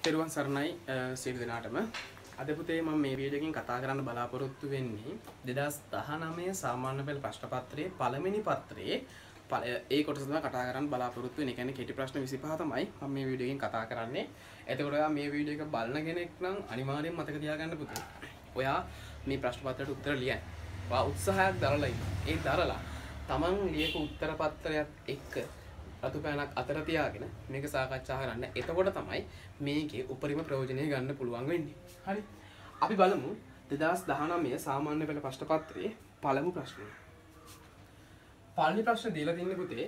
තෙරුවන් සරණයි සියලු දෙනාටම. අද පුතේ මම මේ වීඩියෝ එකකින් කතා කරන්න බලාපොරොත්තු වෙන්නේ 2019 සාමාන්‍ය පෙළ ප්‍රශ්න පත්‍රයේ පළවෙනි පත්‍රයේ ඒ කොටස තමයි කතා කරන්න බලාපොරොත්තු වෙන්නේ. ඒ කියන්නේ කෙටි ප්‍රශ්න 25 තමයි මම මේ වීඩියෝ එකකින් කතා කරන්නේ. එතකොට ඔයා මේ වීඩියෝ එක බලන කෙනෙක් නම් අනිවාර්යෙන් මතක තියාගන්න පුතේ. ඔයා මේ ප්‍රශ්න පත්‍රයට උත්තර ලියන්න. ඔයා උත්සාහයක් දරලා ඉන්න. ඒ දරලා තමන් ලියපු උත්තර පත්‍රයත් එක්ක රතු පෑනක් අතර තියාගෙන මේක සාකච්ඡා කරන්න. එතකොට තමයි මේකේ උපරිම ප්‍රයෝජනය ගන්න පුළුවන් වෙන්නේ. හරි. අපි බලමු 2019 සාමාන්‍ය පෙළ ප්‍රශ්න පත්‍රයේ පළමු ප්‍රශ්නය. පළවෙනි ප්‍රශ්නේ දීලා තින්නේ පුතේ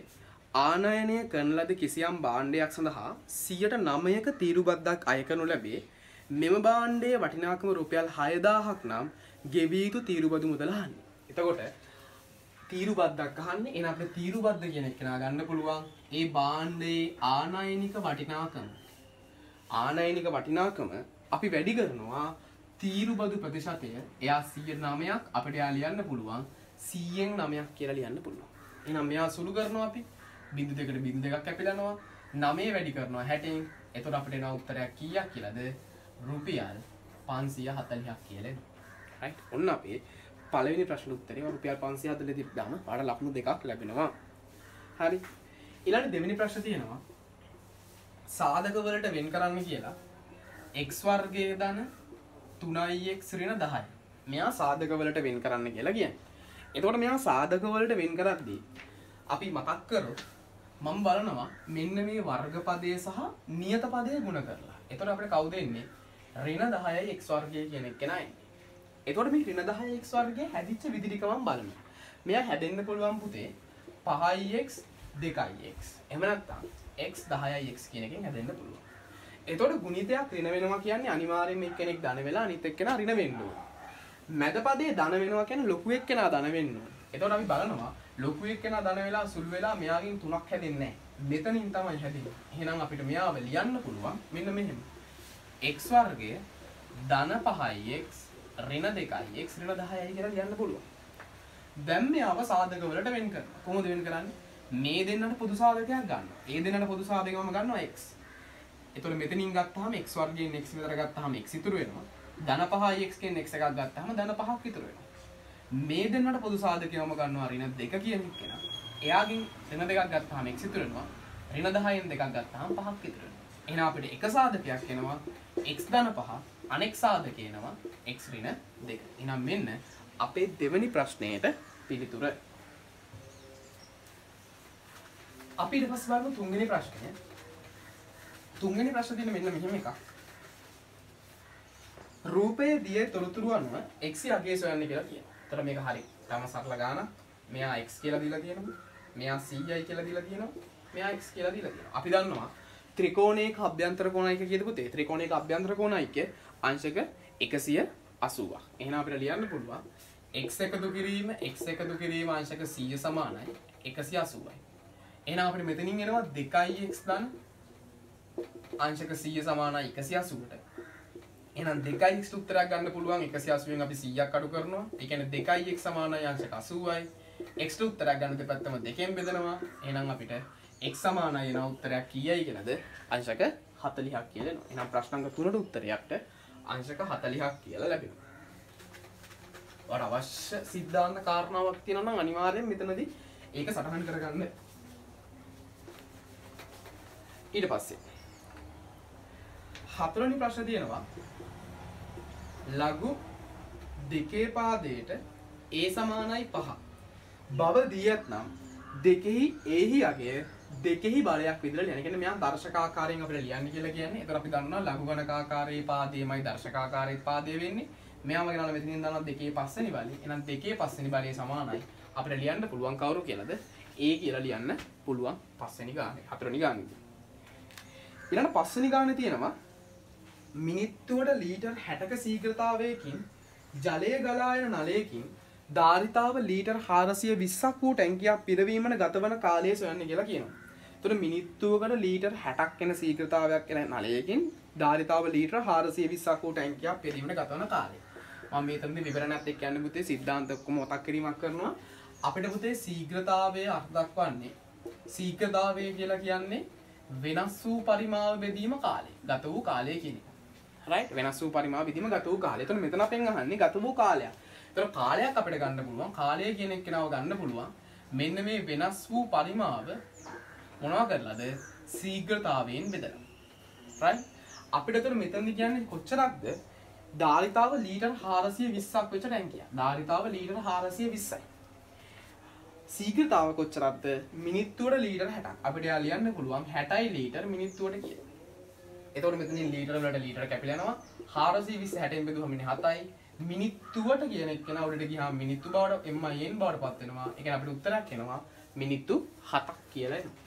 ආනයනය කරන ලද කිසියම් භාණ්ඩයක් සඳහා 109ක තීරුබද්දක් අය කරනු ලැබේ. මෙම භාණ්ඩයේ වටිනාකම රුපියල් 6000ක් නම් ගෙවිය යුතු තීරුබදු මුදල අහන්නේ. එතකොට තීරුබද්දක් අහන්නේ. එහෙනම් අපිට තීරුබද්ද කියන එක නා ගන්න පුළුවන්. ඒ භාණ්ඩයේ ආනයනික වටිනාකම අපි වැඩි කරනවා තීරුබදු ප්‍රතිශතය. එයා 109ක් අපිට යා ලියන්න පුළුවන් 100න් 9ක් කියලා ලියන්න පුළුවන්. එහෙනම් මෙයා සුළු කරනවා අපි බිංදු දෙකට බිංදු දෙකක් කැපිලා 9 වැඩි කරනවා 60න්. එතකොට අපිට එන උත්තරයක් කීයක් කියලාද? රුපියල් 540ක් කියලා එනවා. රයිට්. ඔන්න අපේ පළවෙනි ප්‍රශ්න උත්තරේ රුපියල් 540 තිබ්බම පාඩ ලකුණු දෙකක් ලැබෙනවා. හරි. ඊළඟ දෙවෙනි ප්‍රශ්න තියෙනවා සාධක වලට වෙන් කරන්න කියලා x වර්ගයේ ධන 3x ඍණ 10. මෙයා සාධක වලට වෙන් කරන්න කියලා කියන්නේ. එතකොට මෙයා සාධක වලට වෙන් කරද්දී අපි මතක් කරොත් මම බලනවා මෙන්න මේ වර්ග පදයේ සහ නියත පදයේ ගුණ කරලා. එතකොට අපිට කවුද එන්නේ? ඍණ 10යි x වර්ගය කියන එක නයි. එතකොට මේ ඍණ 10යි x වර්ගයේ හැදිච්ච විදිහට මම බලනවා. මෙයා හැදෙන්න පුළුවන් පුතේ 5x 2x. එහෙම නැත්නම් x 10x කියන එකෙන් හැදෙන්න පුළුවන්. එතකොට ගුණිතයක් ඍණ වෙනවා කියන්නේ අනිවාර්යයෙන්ම එක්කෙනෙක් ධන වෙලා අනිත් එක්කෙනා ඍණ වෙන්න ඕන. මැද පදේ ධන වෙනවා කියන්නේ ලොකු එක්කෙනා ධන වෙන්න ඕන. එතකොට අපි බලනවා ලොකු එක්කෙනා ධන වෙලා සුළු වෙලා මෙයාගෙන් 3ක් හැදෙන්නේ නැහැ. මෙතනින් තමයි හැදෙන්නේ. එහෙනම් අපිට මෙයාව ලියන්න පුළුවන් මෙන්න මෙහෙම. x වර්ගය ධන 5x ඍණ 2x ඍණ 10යි කියලා ලියන්න පුළුවන්. දැන් මෙයාව සාධක වලට වෙන් කරනවා. කොහොමද වෙන් කරන්නේ? මේ දෙන්නට පොදු සාධකයක් ගන්නවා. ඒ දෙන්නට පොදු සාධකයක්ම ගන්නවා x. එතකොට මෙතනින් ගත්තාම x වර්ගයෙන් x විතර ගත්තාම x ඉතුරු වෙනවා. ධන 5x කෙන් x එකක් ගත්තාම ධන 5ක් ඉතුරු වෙනවා. මේ දෙන්නට පොදු සාධකයක්ම ගන්නවා ඍණ 2 කියන එකේන. එයාගෙන් ඍණ 2ක් ගත්තාම x ඉතුරු වෙනවා. ඍණ 10න් 2ක් ගත්තාම 5ක් ඉතුරු වෙනවා. එහෙනම් අපිට එක සාධකයක් එනවා x ධන 5 අනෙක් සාධකය එනවා x ඍණ 2. එහෙනම් මෙන්න අපේ දෙවෙනි ප්‍රශ්නයට පිළිතුර. අපි ඊට පස්සේ බලමු තුන්වෙනි ප්‍රශ්නය. තුන්වෙනි ප්‍රශ්න තියෙන මෙන්න මෙහෙම එකක්. රූපයේ දිය තොරතුරු අනුව x අගය සොයන්න කියලා කියනවා. එතකොට මේක හරි. තම සරල ගානක්. මෙයා x කියලා දීලා තියෙනවා. මෙයා 100යි කියලා දීලා තියෙනවා. මෙයා x කියලා දීලා තියෙනවා. අපි දන්නවා ත්‍රිකෝණයක අභ්‍යන්තර කෝණයික කියද පුතේ? ත්‍රිකෝණයක අභ්‍යන්තර කෝණයික අංශක 180. එහෙනම් අපිට ලියන්න පුළුවන් x එකතු කිරීම අංශක 100 සමානයි 180යි. එහෙනම් අපිට මෙතනින් එනවා 2x ධන අංශක 100 සමානයි 180ට. එහෙනම් 2x උත්තරයක් ගන්න පුළුවන් 180න් අපි 100ක් අඩු කරනවා. ඒ කියන්නේ 2x සමානයි අංශක 80යි. x උත්තරයක් ගන්න දෙපැත්තම 2කින් බෙදනවා. එහෙනම් අපිට x සමානයි එන උත්තරයක් කීයයි කියලාද? අංශක 40ක් කියලා එනවා. එහෙනම් ප්‍රශ්න අංක 3ට උත්තරයක්ට අංශක 40ක් කියලා ලැබෙනවා. ඔයාලට අවශ්‍ය සිද්ධාන්ත කාරණාවක් තියෙනවා නම් අනිවාර්යෙන් මෙතනදී ඒක සටහන් කරගන්න. ඊට පස්සේ හතරවෙනි ප්‍රශ්න තියෙනවා ලඝු දෙකේ පාදයට a සමානයි 5 බව දී ඇතනම් දෙකෙහි a අගය දෙකෙහි බලයක් විදිහට ලියන්න. කියන්නේ මෙයා දර්ශකාකාරයෙන් අපිට ලියන්න කියලා කියන්නේ. ඒතර අපි දන්නවා ලඝු ගණකාකාරයේ පාදයමයි දර්ශකාකාරයේ පාදය වෙන්නේ. මෙයාම ගෙනාලා මෙතනින් දානවා දෙකේ පස්වෙනි බලය. එහෙනම් දෙකේ පස්වෙනි බලය සමානයි. අපිට ලියන්න පුළුවන් කවුරු කියලාද? a කියලා ලියන්න පුළුවන් පස්වෙනි ගානේ. හතරවෙනි ගානේ. ඊළඟ පස්වෙනි ගානේ තියෙනවා මිනිත්තුවට ලීටර් 60ක ශීඝ්‍රතාවයකින් ජලය ගලා යන නලයකින් ධාරිතාව ලීටර් 420ක් වූ ටැංකියක් පිරවීමට ගතවන කාලය සොයන්න කියලා කියනවා. එතකොට මිනිත්තුවකට ලීටර් 60ක් යන ශීඝ්‍රතාවයක් යන නලයකින් ධාරිතාව ලීටර් 420ක් වූ ටැංකියක් පිරවීමට ගතවන කාලය. මම මේතනදී විවරණයත් එක්ක යන්න පුතේ සිද්ධාන්ත ඔක්කොම මතක් කිරීමක් කරනවා. අපිට පුතේ ශීඝ්‍රතාවයේ අර්ථ දක්වන්නේ ශීඝ්‍රතාවය කියලා කියන්නේ වෙනස් වූ පරිමාව බෙදීම කාලය. ගත වූ කාලය කියන එක. right? වෙනස් වූ පරිමාව බෙදීම ගත වූ කාලය. එතකොට මෙතන අපෙන් අහන්නේ ගත වූ කාලයක්. එතකොට කාලයක් අපිට ගන්න පුළුවන්. කාලය කියන එක්කෙනාව ගන්න පුළුවන්. මෙන්න මේ වෙනස් වූ පරිමාව මොනවා කරලාද? ශීඝ්‍රතාවයෙන් බෙදලා. right? අපිට එතකොට මෙතනදි කියන්නේ කොච්චරක්ද? ධාරිතාව ලීටර් 420ක් වෙච්ච ටැංකියක්. ධාරිතාව ලීටර් 420යි. ශීඝ්‍රතාව කොච්චරක්ද? මිනිත්තුවට ලීටර් 60ක්. අපිට යා ලියන්න පුළුවන් 60යි ලීටර් මිනිත්තුවට කියලා. එතකොට මෙතනින් ලීටර් වලට ලීටර් කැපිලා යනවා. 420 60න් බෙදුවම ඉන්නේ 7යි. මිනිත්තුවට කියන එක කෙනා උඩට ගියාම මිනිත්තු බවට MIN බවට පත් වෙනවා. ඒ කියන්නේ අපිට උත්තරයක් එනවා මිනිත්තු 7ක් කියලා එනවා.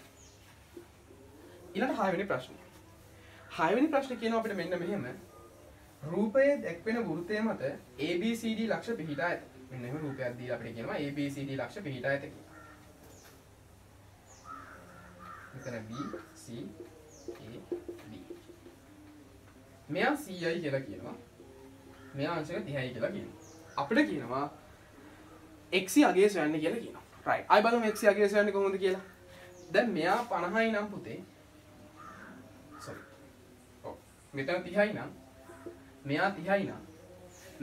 ඊළඟ 6 වෙනි ප්‍රශ්නේ. 6 වෙනි ප්‍රශ්නේ කියනවා අපිට මෙන්න මෙහෙම. රූපයේ දැක්වෙන වෘත්තය මත ABCD ලක්ෂ පිහිටා ඇත. මෙන්න එහෙම රූපයක් දීලා අපිට කියනවා ABCD ලක්ෂ පිහිටා ඇත කියලා. මෙතන B C A D. මෙයා 100යි කියලා කියනවා. මෙයා අංශක 30යි කියලා කියනවා. අපිට කියනවා x අගය සොයන්න කියලා කියනවා. right. ආයි බලමු x අගය සොයන්නේ කොහොමද කියලා. දැන් මෙයා 50යි නම් පුතේ. sorry. ඔව්. මෙතන 30යි නම් මෙයා 30යි නම්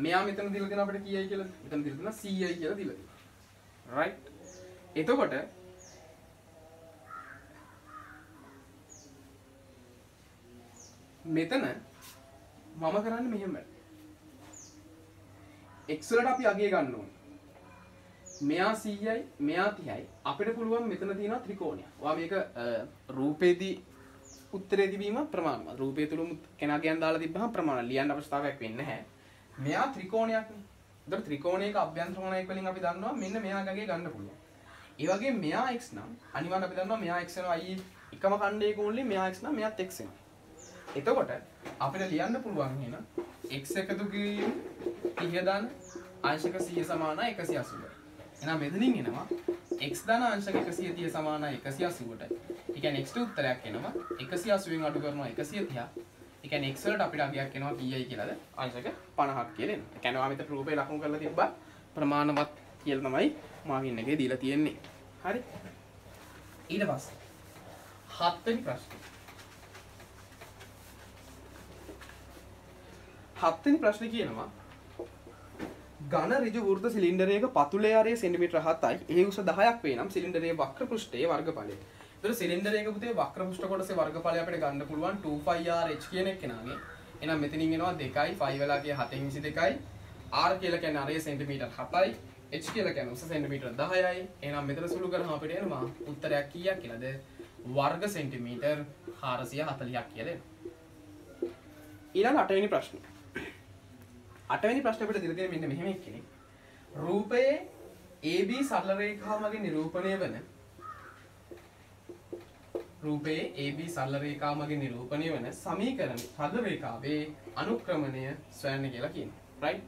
මෙයා මෙතන දීලා දෙන අපිට කීයයි කියලා? මෙතන දීලා දෙනවා 100යි කියලා දීලා දෙනවා. right. එතකොට මෙතන මම කරන්නේ මෙහෙම. x වලට අපි අගය ගන්න ඕනේ. මෙයා 100යි මෙයා 30යි. අපිට පුළුවන් මෙතන තියෙනවා ත්‍රිකෝණයක්. ඔයා මේක රූපේදී උත්තරේ තිබීම ප්‍රමාණවත්. රූපය තුල කෙනා ගයන් දාලා තිබ්බහම ප්‍රමාණ ලියන්න අවශ්‍යතාවයක් වෙන්නේ නැහැ. මෙයා ත්‍රිකෝණයක් නේ. ඒතර ත්‍රිකෝණයක අභ්‍යන්තර කොණයක් වලින් අපි දන්නවා මෙන්න මෙයා ගගේ ගන්න පුළුවන්. ඒ වගේ මෙයා x නම් අනිවාර්යයෙන් අපි දන්නවා මෙයා x වෙනවා i එකම ඛණ්ඩයේ කෝණයෙන් මෙයා x නම් මෙයාත් x වෙනවා. එතකොට අපිට ලියන්න පුළුවන් එහෙනම් x එකතු කිරීම 30 දාන අංශක 100 සමානයි 180යි. එහෙනම් මෙතනින් එනවා x දාන අංශක 130 සමානයි 180ට. ඒ කියන්නේ x ට උත්තරයක් එනවා 180න් අඩු කරනවා 130. ඒ කියන්නේ x වලට අපිට අගයක් එනවා කීයයි කියලාද? අංශක 50ක් කියලා එනවා. ඒ කියන්නේ ආමිත රූපේ ලකුණු කරලා තිබ්බා ප්‍රමාණවත් කියලා තමයි මාගින් එකේ දීලා තියෙන්නේ. හරි? ඊට පස්සේ 7 වෙනි ප්‍රශ්නේ. 7 වෙනි ප්‍රශ්නේ කියනවා ඝන ඍජු වෘත්ත සිලින්ඩරයක පතුලේ ආරය සෙන්ටිමීටර 7යි. එහි උස 10ක් වේ නම් සිලින්ඩරයේ වක්‍ර පෘෂ්ඨයේ වර්ගඵලය. ඒතර සිලින්ඩරයක පුතේ වක්‍ර පෘෂ්ඨ කොටසේ වර්ගඵලය අපිට ගන්න පුළුවන් 2πrh කියන එක කෙනාගේ. එහෙනම් මෙතනින් එනවා 2යි 5 වෙලා කිය 7න් 22යි. r කියලා කියන්නේ ආරය සෙන්ටිමීටර 7යි. h කියලා කියන්නේ උස සෙන්ටිමීටර 10යි. එහෙනම් මෙතන සුළු කරාම අපිට එනවා උත්තරයක් කීයක් කියලාද? වර්ග සෙන්ටිමීටර් 440ක් කියලා එනවා. ඊළඟ 8 වෙනි ප්‍රශ්නේ. 8 වෙනි ප්‍රශ්නේ අපිට දීලා තියෙන මෙන්න මෙහෙම එක්කෙනෙක්. රූපයේ AB සරල රේඛාව මගින් නිරූපණය වන සමීකරණ සරල රේඛාවේ අනුක්‍රමණය සොයන්න කියලා කියනවා. right?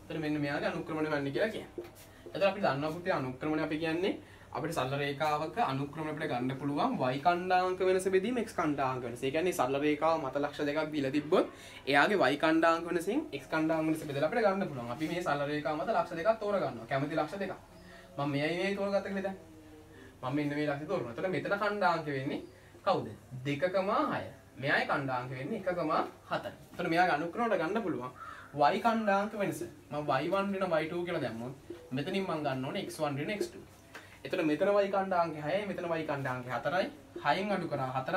එතන මෙන්න මෙයාගේ අනුක්‍රමණය වෙන්නේ කියලා කියනවා. එතකොට අපි දන්නවා පුතේ අනුක්‍රමණය අපි කියන්නේ අපිට සරල රේඛාවක අනුක්‍රමණය අපිට ගන්න පුළුවන් y කණ්ඩාංක වෙනස බෙදීම x කණ්ඩාංක වෙනස. ඒ කියන්නේ සරල රේඛාව මත ලක්ෂ දෙකක් දීලා තිබ්බොත් එයාගේ y කණ්ඩාංක වෙනසින් x කණ්ඩාංක වෙනස බෙදලා අපිට ගන්න පුළුවන්. අපි මේ සරල රේඛාව මත ලක්ෂ දෙකක් තෝරගන්නවා. කැමති ලක්ෂ දෙකක්. මම මෙයයි මේ තෝරගත්ත කියලා දැන්. මම මෙන්න මේ ලක්ෂය තෝරනවා. එතකොට මෙතන කණ්ඩාංක වෙන්නේ කවුද? 2,6. මෙයයි කණ්ඩාංක වෙන්නේ 1,4. එතකොට මෙයාගේ අනුක්‍රමණයට ගන්න පුළුවන් y කණ්ඩාංක වෙනස. මම y1 වෙන y2 කියලා දැම්මොත් මෙතනින් මම ගන්න ඕනේ x1 වෙන x2. එතකොට මෙතන y කණ්ඩාංකය 6යි මෙතන y කණ්ඩාංකය 4යි 6න් අඩු කරා 4ක්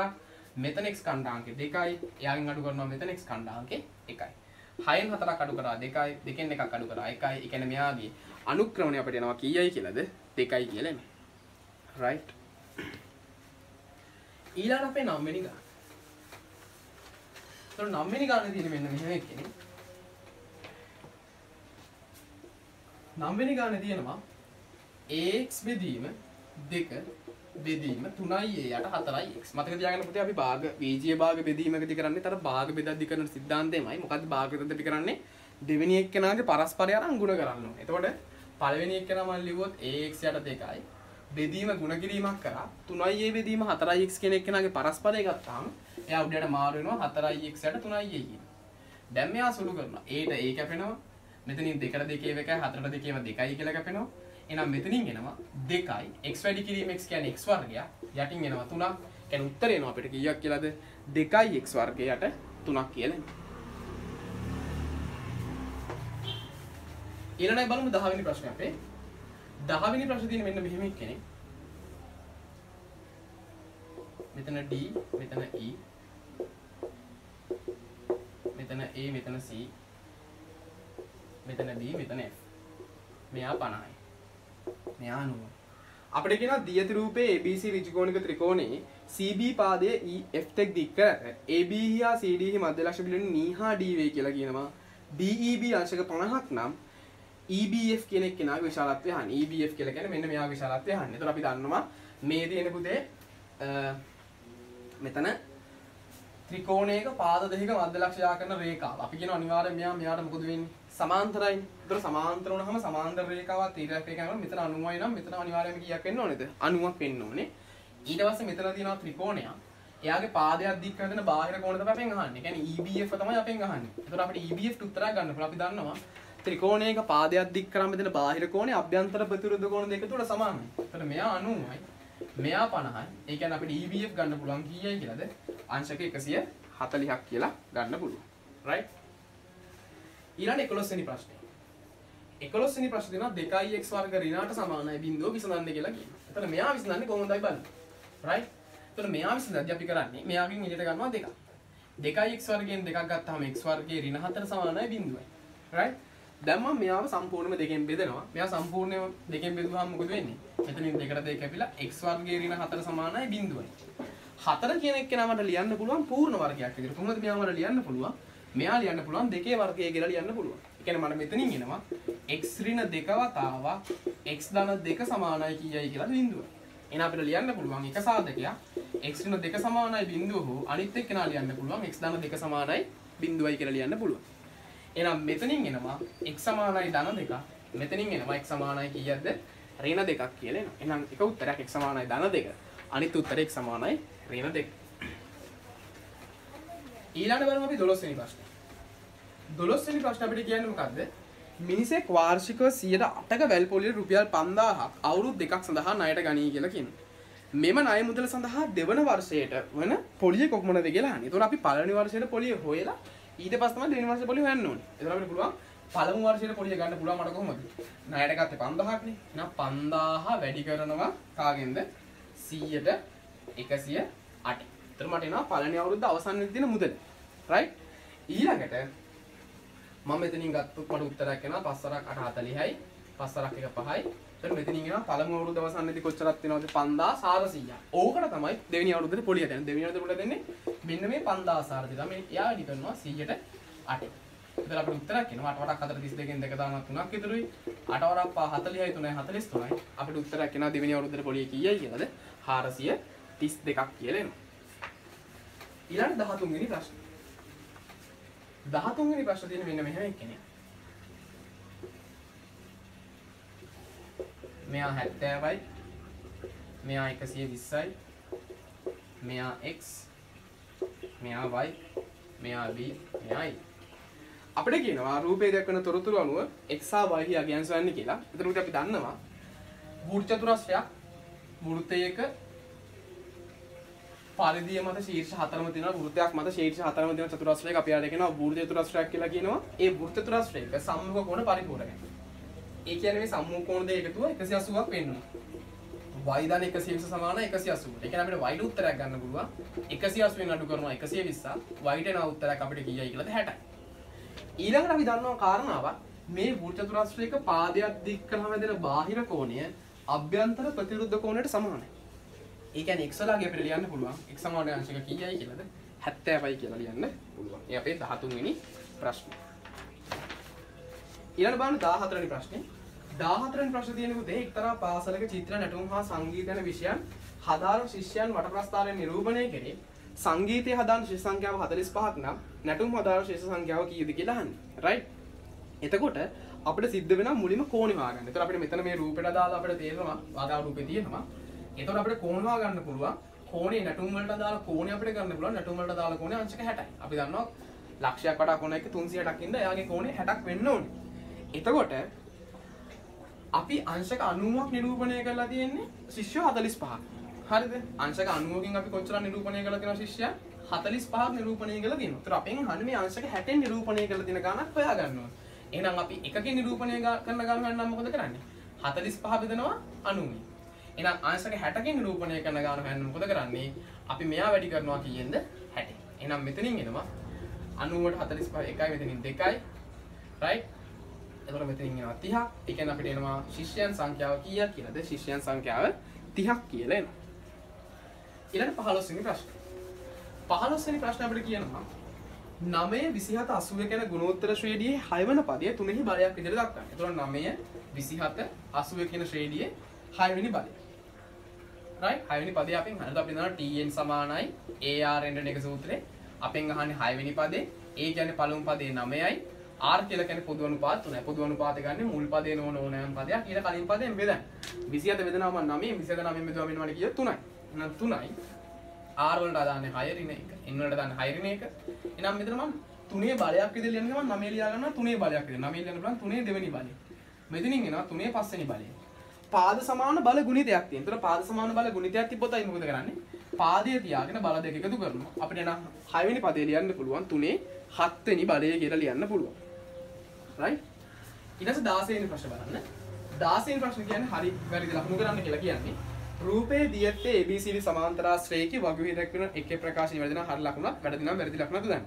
මෙතන x කණ්ඩාංකය 2යි එයාගෙන් අඩු කරනවා මෙතන x කණ්ඩාංකය 1යි 6න් 4ක් අඩු කරා 2යි 2න් එකක් අඩු කරා 1යි ඒ කියන්නේ මෙයාගේ අනුක්‍රමණය අපිට එනවා කීයයි කියලාද 2යි කියලා එන්නේ right ඊළඟ අපේ 9 වෙනි ගාන. එතකොට 9 වෙනි ගානේ තියෙන මෙන්න මෙහෙම එක්කනේ 9 වෙනි ගානේ තියෙනවා ax බෙදීම 2 බෙදීම 3යි යට 4යි x. මතක තියාගන්න පුතේ අපි භාග බීජීය භාග බෙදීමකදී කරන්නේ තර භාග බෙදද්දි කරන සිද්ධාන්තයමයි. මොකද්ද භාග බෙදද්දි අපි කරන්නේ? දෙවෙනි එක්කෙනාගේ පරස්පරය අරන් ගුණ කරන්න ඕනේ. එතකොට පළවෙනි එක්කෙනා මම ලිව්වොත් ax යට 2යි බෙදීම ගුණ කිරීමක් කරා 3යි බෙදීම 4යි x කියන එක්කෙනාගේ පරස්පරය ගත්තාම එයා උඩට මාරු වෙනවා 4යි x යට 3යි කියන. දැන් මෙයා සුළු කරනවා. a ට a කැපෙනවා. මෙතනින් 2ට 2 1යි 4ට 2 2යි කියලා කැපෙනවා. එහෙනම් මෙතනින් එනවා 2යි x වැඩි කිරීම x කියන්නේ x වර්ගයක් යටින් එනවා 3ක් කියන්නේ උත්තරේ එනවා අපිට කීයක් කියලාද 2x වර්ගයට 3ක් කියලා. ඊළඟට බලමු 10 වෙනි ප්‍රශ්නේ අපේ. 10 වෙනි ප්‍රශ්නේ තියෙන මෙන්න මෙහෙම කෙනෙක්. මෙතන D, මෙතන E, මෙතන A, මෙතන C, මෙතන B, මෙතන F. මෙයා 50යි. මෙයා 90. අපිට කියනවා දියති රූපයේ ABC ඍජුකෝණික ත්‍රිකෝණේ CB පාදයේ EF තෙක් දික් කර AB හා CD හි මධ්‍ය ලක්ෂ බිඳුව E හා D වේ කියලා කියනවා. DEB අංශක 50ක් නම් EBF කියන එක්කෙනාගේ විශාලත්වය අහන්නේ. EBF කියලා කියන්නේ මෙන්න මෙයාගේ විශාලත්වය අහන්නේ. ඒතර අපි දන්නවා මේ තියෙන පුතේ මෙතන ත්‍රිකෝණයක පාද දෙකක මධ්‍ය ලක්ෂ යා කරන රේඛාව. අපි කියන අනිවාර්යයෙන් මෙයාට මොකද වෙන්නේ? සමාන්තරයි. ඒතර සමාන්තර වුණාම සමාන්තර රේඛාවක් තීරයක් කරනවා. මෙතන 90යි නම් මෙතන අනිවාර්යයෙන්ම කීයක් වෙන්න ඕනේද? 90ක් වෙන්න ඕනේ. ඊට පස්සේ මෙතන තියෙනවා ත්‍රිකෝණයක්. එයාගේ පාදයක් දික් කරන බාහිර කෝණ තමයි අපෙන් අහන්නේ. ඒ කියන්නේ EBF තමයි අපෙන් අහන්නේ. ඒතර අපිට EBF උත්තරයක් ගන්න පුළුවන්. අපි දන්නවා ත්‍රිකෝණයක පාදයක් දික් කරාම මෙතන බාහිර කෝණේ අභ්‍යන්තර ප්‍රතිවිරුද්ධ කෝණ දෙක තුන සමානයි. ඒතර මෙයා 90යි. මෙයා 50යි. ඒ කියන්නේ අපිට EBF ගන්න පුළුවන් කීයයි කියලාද? අංශක 140ක් කියලා ගන්න පුළුවන්. right? ඊළඟ 11 වෙනි ප්‍රශ්නේ. 11 වෙනි ප්‍රශ්නේ දෙනවා 2x වර්ග ඍණාට සමානයි බිඳුව විසඳන්න කියලා කියනවා. එතන මෙයා විසඳන්නේ කොහොමදයි බලන්න. right? එතන මෙයා විසඳද්දී අපි කරන්නේ මෙයාගෙන් එළියට ගන්නවා 2ක්. 2x වර්ගයෙන් 2ක් ගත්තාම x වර්ගයේ ඍණ 4 සමානයි බිඳුවයි. right? දැන් මම මෙයාව සම්පූර්ණයෙන්ම දෙකෙන් බෙදනවා. මෙයා සම්පූර්ණයෙන්ම දෙකෙන් බෙදුවාම මොකද වෙන්නේ? මෙතනින් දෙකට දෙක කැපිලා x වර්ගයේ ඍණ 4 සමානයි බිඳුවයි. 4 කියන එක මට ලියන්න පුළුවන් පූර්ණ වර්ගයක් විදිහට. කොහොමද මෙයා මට ලියන්න පුළුවන්? මෙයා ලියන්න පුළුවන් දෙකේ වර්ගය කියලා ලියන්න පුළුවන්. ඒ කියන්නේ මට මෙතනින් එනවා x ඍණ 2 වතාවක් x ධන 2 සමානයි කියයි කියලා බිඳුව. එහෙනම් අපිට ලියන්න පුළුවන් එක සාධකයක් x ඍණ 2 සමානයි බිඳුව හෝ අනිත් එක්කෙනා ලියන්න පුළුවන් x ධන 2 සමානයි බිඳුවයි කියලා ලියන්න පුළුවන්. එහෙනම් මෙතනින් එනවා x සමානයි ධන 2. මෙතනින් එනවා x සමානයි කීයක්ද? ඍණ 2ක් කියලා එනවා. එහෙනම් එක උත්තරයක් x සමානයි ධන 2. අනිත් උත්තරේ x සමානයි ඍණ 2. ඊළඟ බලමු අපි 12 වෙනි ප්‍රශ්නේ. 12 වෙනි ප්‍රශ්නේ අපිට කියන්නේ මොකද්ද? මිනිසෙක් වාර්ෂිකව 108ක වැල් පොලියට රුපියල් 5000ක් අවුරුදු දෙකක් සඳහා ණයට ගනී කියලා කියනවා. මෙම ණය මුදල සඳහා දෙවන වර්ෂයට වන පොලිය කොහොමද කියලා අහන්නේ. ඒතකොට අපි පළවෙනි වර්ෂයේ පොලිය හොයලා ඊට පස්සේ තමයි දෙවෙනි වර්ෂයේ පොලිය හොයන්න ඕනේ. ඒතකොට අපිට පුළුවන් පළමු වර්ෂයේ පොලිය ගන්න පුළුවන් මට කොහොමද? ණයට ගත්තේ 5000ක් නේ. එහෙනම් 5000 වැඩි කරනවා කාගෙන්ද? 100ට 108. එතකොට මට එනවා පළවෙනි අවුරුද්ද අවසන් වෙද්දී තියෙන මුදල. right? ඊළඟට මම මෙතනින් ගත්තොත් මට උත්තරයක් එනවා 5 8 40යි 5 1 5යි. එතකොට මෙතනින් එනවා පළමු අවුරුද්ද අවසන්වේදී කොච්චරක් තියෙනවද? 5400ක්. ඕකට තමයි දෙවෙනි අවුරුද්දේ පොලිය දෙන්නේ. දෙවෙනි අවුරුද්දේ පොලිය දෙන්නේ මෙන්න මේ 5400 තමයි. එයා වැඩි කරනවා 100ට 8. එතකොට අපිට උත්තරයක් එනවා 8 වරක් 4 32කින් 2 දානවා 3ක් විතරුයි. 8 වරක් 5 40යි 3යි 43යි. අපිට උත්තරයක් එනවා දෙවෙනි අවුරුද්දේ පොලිය කීයයි කියලාද? 432ක් කියලා එනවා. ඊළඟ 13 වෙනි ප්‍රශ්නේ. 13 වෙනි ප්‍රශ්න තියෙන මෙන්න මෙහෙම එක්කෙනෙක්. මෙයා 70යි. මෙයා 120යි. මෙයා x. මෙයා y. මෙයා b. මෙයා y. අපිට කියනවා රූපේ දක්වන තොරතුරු අනුව x හා y කියා ගැන්ස් වෙන්නේ කියලා. ඒතර උඩ අපි දන්නවා වෘත්ත චතුරස්‍රයක් වෘත්තයක පරිධිය මත ශීර්ෂ හතරම තියෙනවා වෘත්තයක් මත ශීර්ෂ හතරම තියෙන චතුරස්‍රයක අපි ආරගෙන කියනවා වෘත්ත චතුරස්‍රයක් කියලා කියනවා. ඒ වෘත්ත චතුරස්‍රයක සම්මුඛ කෝණ පරිපූර්ණයි. ඒ කියන්නේ මේ සම්මුඛ කෝණ දෙක එකතුව 180ක් වෙන්නවා. y ධන 120 සමානයි 180. ඒ කියන්නේ අපිට y ට උත්තරයක් ගන්න පුළුවන්. 180 වෙන අඩු කරනවා 120ක්. y ට එන උත්තරයක් අපිට කීයයි කියලාද 60යි. ඊළඟට අපි දන්නවා කාරණාවක් මේ වෘත්ත චතුරස්‍රයක පාදයක් දික් කරාම දෙන බාහිර කෝණය අභ්‍යන්තර ප්‍රතිවිරුද්ධ කෝණයට සමානයි. ඒ කියන්නේ x වලගේ අපිට ලියන්න පුළුවන් x සමාන අංශක කීයයි කියලාද 70යි කියලා ලියන්න පුළුවන්. ඒ අපේ 13 වෙනි ප්‍රශ්නේ. ඊළඟ බලන්න 14 වෙනි ප්‍රශ්නේ. 14 වෙනි ප්‍රශ්නේ තියෙන පුතේ එක්තරා පාසලක චිත්‍ර නැටුම් හා සංගීත යන විෂයන් හදාරන ශිෂ්‍යයන් වටප්‍රස්ථාරයෙන් නිරූපණය කරේ. සංගීතය හදාන ශිෂ්‍ය සංඛ්‍යාව 45ක් නම් නැටුම් හදාන ශිෂ්‍ය සංඛ්‍යාව කීයද කියලා අහන්නේ. right? එතකොට අපිට සිද්ධ වෙනවා මුලින්ම කෝණේ හොයාගන්න. එතකොට අපිට මෙතන මේ රූපෙට දාලා අපිට තේරෙනවා වාගා රූපේ තියෙනවා. එතකොට අපිට කෝණ හොයාගන්න පුළුවන්. කෝණේ නැටුම් වලට දාලා කෝණේ අපිට ගන්න පුළුවන්. නැටුම් වලට දාලා කෝණේ අංශක 60යි. අපි දන්නවා ලක්ෂයක් වඩා කෝණ එක 360ක් ඉන්න එයාගේ කෝණේ 60ක් වෙන්න ඕනේ. එතකොට අපි අංශක 90ක් නිරූපණය කරලා තියෙන්නේ ශිෂ්‍ය 45ක්. හරිද? අංශක 90කින් අපි කොච්චර නිරූපණය කරලා තියෙනවද ශිෂ්‍යයා? 45ක් නිරූපණය කරලා තියෙනවා. ඒතර අපෙන් අහන්නේ මේ අංශක 60න් නිරූපණය කරලා තියෙන ගාණක් හොයා ගන්න ඕන. එහෙනම් අපි එකකින් නිරූපණය කරන ගාණ හොයන්න මොකද කරන්නේ? 45 බෙදනවා 90න්. එහෙනම් අංශක 60කින් නිරූපණය කරන ගාණ හොයන්න මොකද කරන්නේ? අපි මෙයා වැඩි කරනවා කීයෙන්ද? 60. එහෙනම් මෙතනින් එනවා 90ට 45 එකයි මෙතනින් 2යි. right? එතකොට මෙතනින් එනවා 30. ඒ කියන්නේ අපිට එනවා ශිෂ්‍යයන් සංඛ්‍යාව කීයක් කියලාද? ශිෂ්‍යයන් සංඛ්‍යාව 30ක් කියලා එනවා. ඊළඟ 15 වෙනි ප්‍රශ්න. 15 වෙනි ප්‍රශ්න අපිට කියනවා 9 27 81 යන ගුණෝත්තර ශ්‍රේණියේ 6 වෙනි පදය තුනෙහි බලයක් විදිහට දක්වන්න. එතකොට 9 27 81 කියන ශ්‍රේණියේ 6 වෙනි බලය. right? 6 වෙනි පදේ අපෙන් අහනවා අපි දන්නවා tn සමානයි arn එක සූත්‍රේ. අපෙන් අහන්නේ 6 වෙනි පදේ. a කියන්නේ පළමු පදේ 9යි. r කියලා කියන්නේ පොදු අනුපාත 3යි. පොදු අනුපාත ගන්නේ මුල් පදේ නොවන ඕනෑම පදයක් ඊට කලින් පදයෙන් බෙදන්න. 27 බෙදනවා මම 9 27 9 බෙදුවා මෙන්න මට කියේ 3යි. එහෙනම් 3යි. r වලට දාන්නේ 6 රින 1. n වලට දාන්නේ 6 රින 1. එහෙනම් මෙතන මම 3 බලයක් විදිහට ලියන්න ගමන් 9 ලියා ගන්නවා 3 බලයක් විදිහට. 9 ලියන්න පුළුවන් 3 දෙවෙනි බලය. මෙතනින් එනවා 3 පස්වෙනි බලය. පාද සමාන බල ගුණිතයක් තියෙනවා. ඒතර පාද සමාන බල ගුණිතයක් තිබ්බොත් අයි මොකද කරන්නේ? පාදයේ තියාගෙන බල දෙක එකතු කරනවා. අපිට එන 6 වෙනි පදේ ලියන්න පුළුවන් 3 7 වෙනි බලය කියලා ලියන්න පුළුවන්. right? ඊට පස්සේ 16 වෙනි ප්‍රශ්න බලන්න. 16 වෙනි ප්‍රශ්න කියන්නේ හරි වැරදි ලකුණු කරන්න කියලා කියන්නේ. රූපේ දියත්තේ ABCD සමාන්තරාශ්‍රයේකී වගුවේ දක්වන එකේ ප්‍රකාශය වැරදි නම් හරි ලකුණක් වැරදි නම් වැරදි ලකුණක් දාන්න.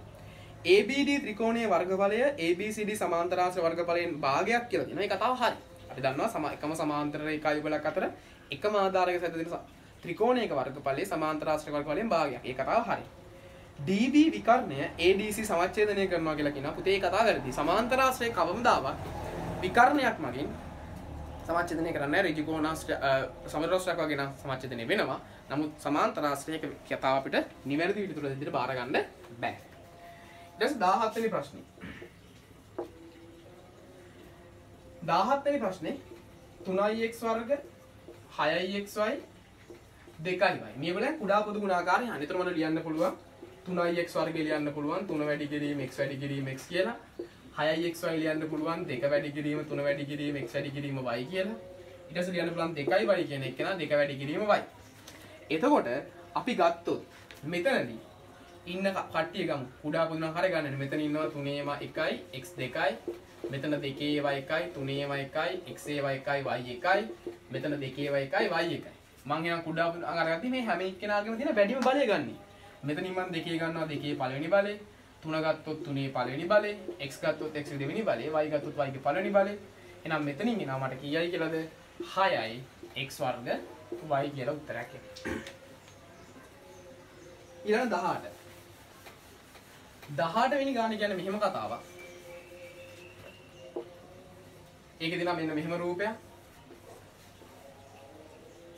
ABD ත්‍රිකෝණයේ වර්ගඵලය ABCD සමාන්තරාශ්‍රය වර්ගඵලයෙන් භාගයක් කියලා කියනවා. මේ කතාව හරි. අපි දන්නවා එකම සමාන්තර රේඛා යුගලක් අතර එකම ආධාරයක සැදෙන ත්‍රිකෝණයක වර්ගඵලයේ සමාන්තරාශ්‍රය වර්ගඵලයෙන් භාගයක්. ඒ කතාව හරි. DB විකර්ණය ADC සමච්ඡේදනය කරනවා කියලා කියනවා. පුතේ මේ කතාව වැරදි. සමාන්තරාශ්‍රය කවමදාවත් විකර්ණයක් මගින් සමච්ඡේදනය කරන්නේ ඍජු කෝණාශ්‍රය සමරාශ්‍රයක් වගේ නම් සමච්ඡේදනය වෙනවා. නමුත් සමාන්තරාශ්‍රයක කතාව අපිට නිවැරදි විදිහට දෙන්න බාර ගන්න බෑ. ඊට පස්සේ 17 වෙනි ප්‍රශ්නේ. 17 වෙනි ප්‍රශ්නේ 3x වර්ග 6xy 2y. මේගොල්ලන් කුඩා පොදු ගුණාකාරය අහන්නේ. ඒතර මම ලියන්න පුළුවන් 3x වර්ගය ලියන්න පුළුවන් 3 වැඩි කිරීම x වැඩි කිරීම x කියලා. 6xy ලියන්න පුළුවන් 2 වැඩි කිරීම 3 වැඩි කිරීම x වැඩි කිරීම y කියලා. ඊට පස්සේ ලියන්න පුළුවන් 2y කියන එක නා 2 වැඩි කිරීම y. එතකොට අපි ගත්තොත් මෙතනදී ඉන්න කට්ටිය ගමු. කුඩා පොදු ගුණාකාරය ගන්නනේ. මෙතන ඉන්නවා 3ම 1යි x 2යි. මෙතන 2ම 1යි 3ම 1යි x1යි y1යි. මෙතන 2ම 1යි y1යි. මම එහෙනම් කුඩා පොදු අරගත්තී මේ හැම එක්කෙනාගේම තියෙන වැඩිම බලය ගන්නයි. මෙතනින් මම 2 ගන්නවා 2 පළවෙනි බලය. 3 ගත්තොත් 3 පළවෙනි බලය. x ගත්තොත් x දෙවෙනි බලය. y ගත්තොත් y ගේ පළවෙනි බලය. එහෙනම් මෙතනින් එනවා මට කීයයි කියලාද? 6යි x වර්ග y කියලා උත්තරයක් එනවා. ඊළඟ 18. 18 වෙනි ගාන කියන්නේ මෙහෙම කතාවක්. ඒකේ දෙනවා මෙන්න මෙහෙම රූපයක්.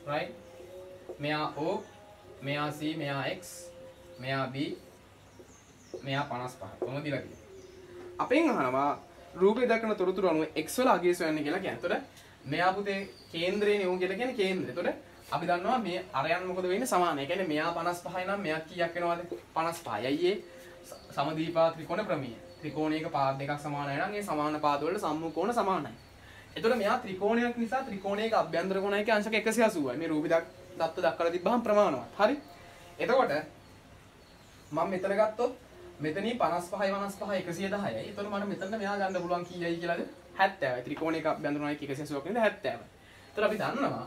right? මෙයා O, මෙයා C, මෙයා X, මෙයා B, මෙයා 55. කොහොමද දිලා කියන්නේ? අපෙන් අහනවා රූපේ දක්වන තොරතුරු අනුව x වල අගය සොයන්න කියලා කියන්නේ. එතකොට මෙයා පුතේ කේන්ද්‍රේ නෙවුම් කියලා කියන්නේ කේන්ද්‍රය. එතකොට අපි දන්නවා මේ අරයන් මොකද වෙන්නේ සමානයි. ඒ කියන්නේ මෙයා 55යි නම් මෙයා කීයක් වෙනවද? 55යි. අයියේ සමදීපා ත්‍රිකෝණ ප්‍රමේය. ත්‍රිකෝණයක පාද දෙකක් සමානයි නම් ඒ සමාන පාද වල සම්මුඛ කෝණ සමානයි. එතකොට මෙයා ත්‍රිකෝණයක් නිසා ත්‍රිකෝණයක අභ්‍යන්තර කෝණයක අංශක 180යි. මේ රූපي දත්ත දක්වලා තිබ්බහම ප්‍රමාණවත්. හරි? එතකොට මම මෙතන ගත්තොත් මෙතනින් 55යි 110යි. එතකොට මට මෙතන මෙයා ගන්න පුළුවන් කීයයි කියලාද? 70යි. ත්‍රිකෝණයක අභ්‍යන්තර කෝණයක 180ක් නේද 70යි. එතකොට අපි දන්නවා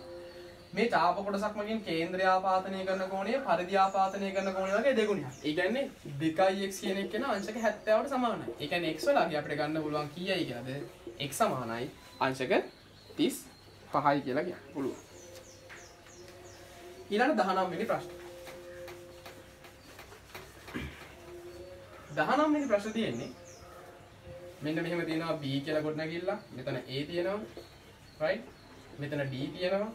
මේ තාප කොටසක් මගින් කේන්ද්‍රය ආපාතනය කරන කෝණය පරිධි ආපාතනය කරන කෝණය වගේ දෙගුණයක්. ඒ කියන්නේ 2x කියන එක කියන අංශක 70ට සමානයි. ඒ කියන්නේ x වලදී අපිට ගන්න පුළුවන් කීයයි කියලාද? x සමානයි අංශක 35යි කියලා කියන්න පුළුවන්. ඊළඟ 19 වෙනි ප්‍රශ්න. 19 වෙනි ප්‍රශ්න තියෙන්නේ මෙන්න මෙහෙම තියෙනවා b කියලා ගොඩනැගිල්ල. මෙතන a තියෙනවා. right? මෙතන d තියෙනවා.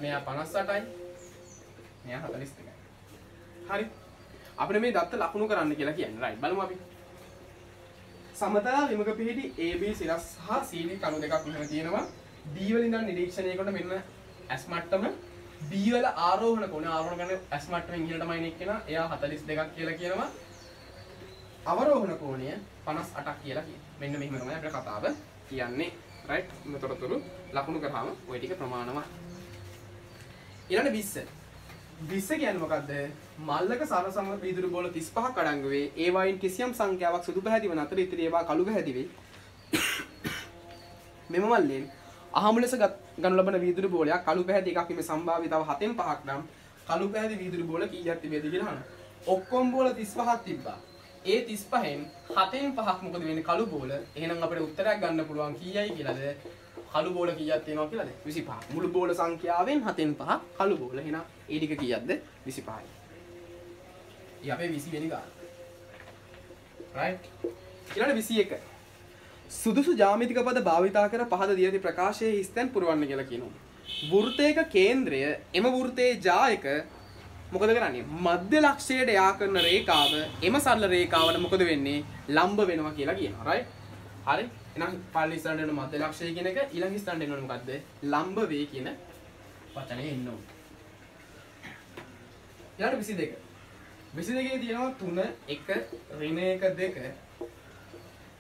මෙයා 58යි. මෙයා 42යි. හරි. අපිට මේ දත්ත ලකුණු කරන්න කියලා කියන්නේ. right. බලමු අපි. සමතල විමුඛ පිහිටි AB සිරස් සහ CD කණු දෙකක් මෙහෙම තියෙනවා. D වලින් ඉඳන් නිරීක්ෂණය කරන මෙන්න S මට්ටම B වල ආරෝහණ කරන S මට්ටමෙන් ඉහළටම එන එක්කෙනා එයා 42ක් කියලා කියනවා. අවරෝහණ කෝණය 58ක් කියලා කියනවා. මෙන්න මෙහෙම තමයි අපේ කතාව කියන්නේ. right? මෙතනතුරු ලකුණු කරාම ওই ටික ප්‍රමාණවත්. ඊළඟ 20. 20 කියන්නේ මොකද්ද? මල්ලක සරසම වීදුරු බෝල 35ක් අඩංගු වේ. ඒ වයින් කිසියම් සංඛ්‍යාවක් සුදු පැහැති වන අතර ඉතිරි ඒවා කළු පැහැති වේ. මෙම මල්ලෙන් අහඹ ලෙස ගනු ලබන වීදුරු බෝලයක් කළු පැහැති එකක් මේ සම්භාවිතාව 7න් 5ක් නම් කළු පැහැති වීදුරු බෝල කීයක් තිබේද කියලා අහනවා. ඔක්කොම බෝල 35ක් තිබ්බා. ඒ 35න් 7න් 5ක් මොකද වෙන්නේ කළු බෝල. එහෙනම් අපිට උත්තරයක් ගන්න පුළුවන් කීයයි කියලාද? කළු බෝල කීයක් තියෙනවා කියලාද? 25. මුළු බෝල සංඛ්‍යාවෙන් 7න් 5ක් කළු බෝල. එහෙනම් ඒ ටික කීයක්ද? 25යි. ඊ අපේ 20 වෙනි ගාන. right? ඊළඟ 21. සුදුසු ජ්‍යාමිතික පද භාවිතා කර පහද දී ඇති ප්‍රකාශයේ හිස්තැන් පුරවන්න කියලා කියනවා. වෘත්තයක කේන්ද්‍රය එම වෘත්තයේ ජායක මොකද කරන්නේ? මධ්‍ය ලක්ෂයට යා කරන රේඛාව එම සරල රේඛාවට මොකද වෙන්නේ? ලම්බ වෙනවා කියලා කියනවා. right? හරි? එහෙනම් පළවෙනි ස්ථානයේ එන මධ්‍ය ලක්ෂය කියන එක ඊළඟ ස්ථානයේ එනවනේ මොකද්ද? ලම්බ වේ කියන වචනේ එන්න ඕනේ. ඊළඟ 22. 22 තියෙනවා 3 1 ඍණ 1 2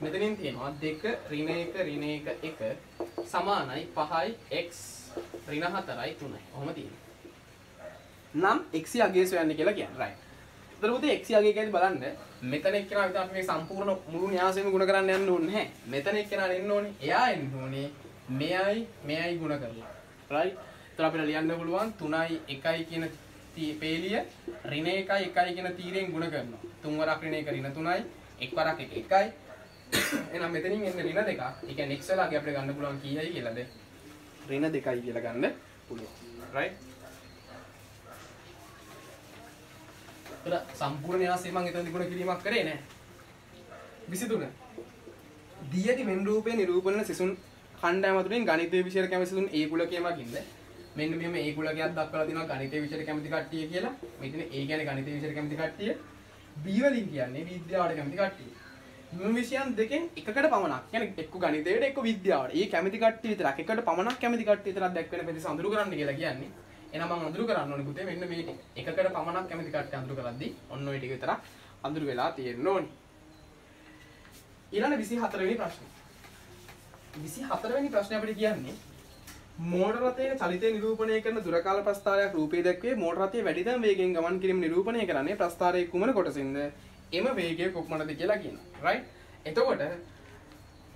මෙතනින් තියෙනවා 2 ඍණ 1 ඍණ 1 1 සමානයි 5යි x ඍණ 4යි 3යි. ඔහොම තියෙනවා. නම් x යගේ සොයන්න කියලා කියන්නේ. right. ඒතර පුතේ x යගේ කියන්නේ බලන්න මෙතන එක්කෙනා විතර අපි මේ සම්පූර්ණ මුළු න්‍යාසෙම ගුණ කරන්න යන්න ඕනේ නැහැ. මෙතන එක්කෙනා එන්න ඕනේ. එයා එන්න ඕනේ මෙයයි ගුණ කරලා. right. ඒතර අපිට ලියන්න පුළුවන් 3යි 1යි කියන පේලිය ඍණ 1යි 1යි කියන තීරයෙන් ගුණ කරනවා. 3 වරක් ඍණ 1 ඍණ 3යි 1 වරක් 1 1යි. එහෙනම් මෙතනින් එන්නේ ඍණ 2ක්. ඒ කියන්නේ x වලගේ අපිට ගන්න පුළුවන් කීයයි කියලාද? ඍණ 2යි කියලා ගන්න පුළුවන්. right. ඒතර සම්පූර්ණ න්‍යාසය මම එතනදී ගුණ කිරීමක් කරේ නෑ. 23. දී ඇති මෙන් රූපේ නිරූපණ සිසුන් කණ්ඩායම අතරින් ගණිතයේ විෂය කැමති සිසුන් ඒ කුලකයමකින්ද මෙන්න මෙහෙම ඒ කුලකයක් දක්වලා තියෙනවා ගණිතයේ විෂය කැමති කට්ටිය කියලා. මෙතන ඒ කියන්නේ ගණිතයේ විෂය කැමති කට්ටිය. B වලින් කියන්නේ විද්‍යාවට කැමති කට්ටිය. මේ විෂයන් දෙකෙන් එකකට පමණක්. කියන්නේ එක්ක ගණිතයට එක්ක විද්‍යාවට. මේ කැමති කට්ටිය විතරක් එකට පමණක් කැමති කට්ටිය විතරක් දැක්වෙන පෙදෙස අඳුරු කරන්න කියලා කියන්නේ. එහෙනම් මම අඳුරු කරන්න ඕනේ පුතේ මෙන්න මේ ටික. එකකට පමණක් කැමති කට්ටිය අඳුරු කරද්දී ඔන්න ඔය ටික විතරක් අඳුරු වෙලා තියෙන්න ඕනේ. ඊළඟ 24 වෙනි ප්‍රශ්නේ. 24 වෙනි ප්‍රශ්නේ අපිට කියන්නේ මෝටර රථයේ චලිතය නිරූපණය කරන දුරකාල ප්‍රස්ථාරයක් රූපයේ දැක්වේ මෝටර රථයේ වැඩිතම වේගයෙන් ගමන් කිරීම නිරූපණය කරන්නේ ප්‍රස්ථාරයේ කුමන කොටසින්ද? එම වේගය කොපමණද කියලා කියනවා. right? එතකොට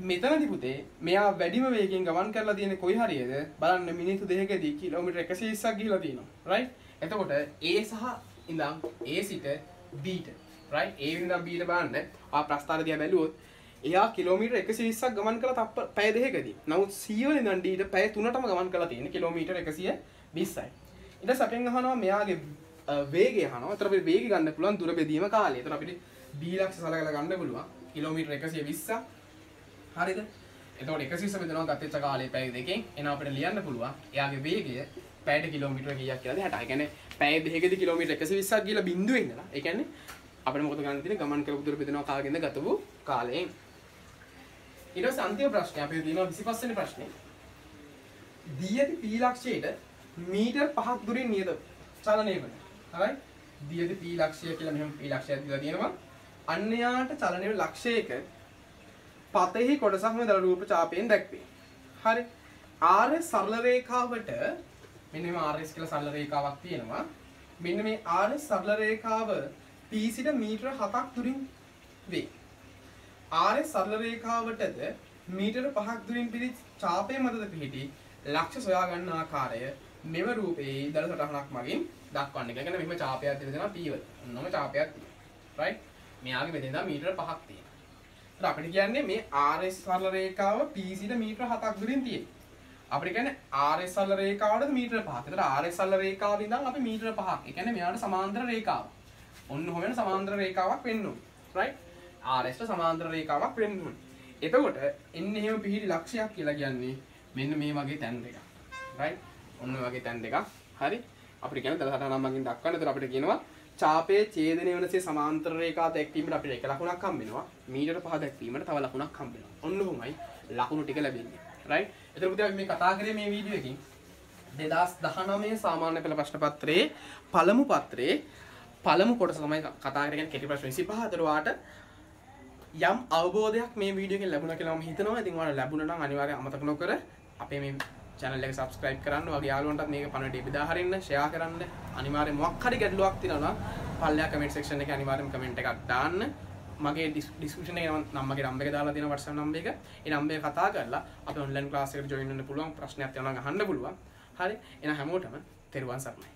මෙතනදී පුතේ මෙයා වැඩිම වේගයෙන් ගමන් කරලා තියෙන්නේ කොයි හරියද? බලන්න මිනිත්තු 2කදී කිලෝමීටර් 120ක් ගිහිලා තියෙනවා. right? එතකොට A සහ ඉඳන් A සිට B ට. right? A ඉඳන් B ට බලන්න ආ ප්‍රස්ථාර දිහා බැලුවොත් එයා කිලෝමීටර් 120ක් ගමන් කළා පැය 2කදී. නමුත් C වල ඉඳන් D ට පැය 3ටම ගමන් කරලා තියෙන්නේ කිලෝමීටර් 120යි. ඊට පස්සේ අපෙන් අහනවා මෙයාගේ වේගය අහනවා. ඒතර අපිට වේගය ගන්න පුළුවන් දුර බෙදීම කාලය. ඒතර අපිට B ලක්ෂ සලකලා ගන්න පුළුවන් කිලෝමීටර් 120ක්. හරිද? එතකොට 120 බෙදනවා ගතච්ච කාලය පැය දෙකෙන්. එහෙනම් අපිට ලියන්න පුළුවන් එයාගේ වේගය පැයට කිලෝමීටර කීයක් කියලාද 60. ඒ කියන්නේ පැය දෙකකදී කිලෝමීටර් 120ක් ගිහලා බිඳුවෙන් ඉඳලා. ඒ කියන්නේ අපිට මොකද ගන්න තියෙන්නේ ගමන් කරපු දුර බෙදනවා කාගෙන්ද ගතපු කාලයෙන්. ඊට පස්සේ අන්තිම ප්‍රශ්නේ අපි දිනනවා 25 වෙනි ප්‍රශ්නේ. දී ඇති P ලක්ෂයට මීටර් 5ක් දුරින් නියත චලනය වෙන. හරි? දී ඇති P ලක්ෂය කියලා මෙහෙම P ලක්ෂයක් දීලා තියෙනවා. අන්‍යයාට චලනය වෙන ලක්ෂයක පතෙහි කොටසක් මේ දල රූප ඡාපයෙන් දැක්වේ. හරි? RS සරල රේඛාවට මෙන්න මේ RS කියලා සරල රේඛාවක් තියෙනවා. මෙන්න මේ RS සරල රේඛාව P සිට මීටර 7ක් දුරින් වේ. RS සරල රේඛාවටද මීටර 5ක් දුරින් පිරිත් ඡාපය මතද පිහිටි ලක්ෂ සොයා ගන්න ආකාරය මෙම රූපයේ දල සටහනක් මගින් දක්වන්න. ඒ කියන්නේ මෙහෙම ඡාපයක් දෙනවා P වල. ඔන්නම ඡාපයක් තියෙනවා. right? මෙයාගේ බෙදෙන්දා මීටර 5ක් තියෙනවා. ඒත් අපිට කියන්නේ මේ RS සරල රේඛාව P සිට මීටර 7ක් දුරින් තියෙනවා. අපිට කියන්නේ RS සරල රේඛාවටද මීටර 5ක්. ඒතර RS සරල රේඛාව ඉඳන් අපි මීටර 5ක්. ඒ කියන්නේ මෙයාට සමාන්තර රේඛාවක්. ඔන්න ඔහොම වෙන සමාන්තර රේඛාවක් වෙන්න ඕනේ. right? RS ට සමාන්තර රේඛාවක් වෙන්න ඕනේ. එතකොට එන්නේ එහෙම පිහිටි ලක්ෂයක් කියලා කියන්නේ මෙන්න මේ වගේ තැන් දෙකක්. right? ඔන්න ඔය වගේ තැන් දෙකක්. හරි? අපිට කියන්නේ දල සටහනක් මගින් දක්වන්න. ඒතර අපිට කියනවා ඡාපයේ ඡේදනය වෙනසේ සමාන්තර රේඛා දැක්වීමට අපිට එක ලකුණක් හම්බ වෙනවා. මීටර 5 දැක්වීමට තව ලකුණක් හම්බ වෙනවා. ඔන්න ඔහොමයි ලකුණු ටික ලැබෙන්නේ. right? එතකොට පුතේ අපි මේ කතා කරේ මේ වීඩියෝ එකකින් 2019 සාමාන්‍ය පෙළ ප්‍රශ්න පත්‍රයේ පළමු පත්‍රයේ පළමු කොටස තමයි කතා කරගෙන කෙටි ප්‍රශ්න 25. අතර වාට යම් අවබෝධයක් මේ වීඩියෝ එකෙන් ලැබුණා කියලා මම හිතනවා. ඉතින් ඔයාලා ලැබුණා නම් අනිවාර්යෙන් අමතක නොකර අපේ මේ channel එක subscribe කරන්න. ඔයගේ යාළුවන්ටත් මේක පණවිඩිය බෙදා හරින්න, share කරන්න. අනිවාර්යෙන් මොකක් හරි ගැටලුවක් තියෙනවා නම් පල්ලෙහා comment section එකේ අනිවාර්යෙන් comment එකක් දාන්න. මගේ description එකේ නම් මගේ number එක දාලා තියෙනවා WhatsApp number එක. ඒ number එක කතා කරලා අපි online class එකට join වෙන්න පුළුවන්. ප්‍රශ්නයක් තියෙනවා නම් අහන්න පුළුවන්. හරි. එහෙනම් හැමෝටම තෙරුවන් සරණයි.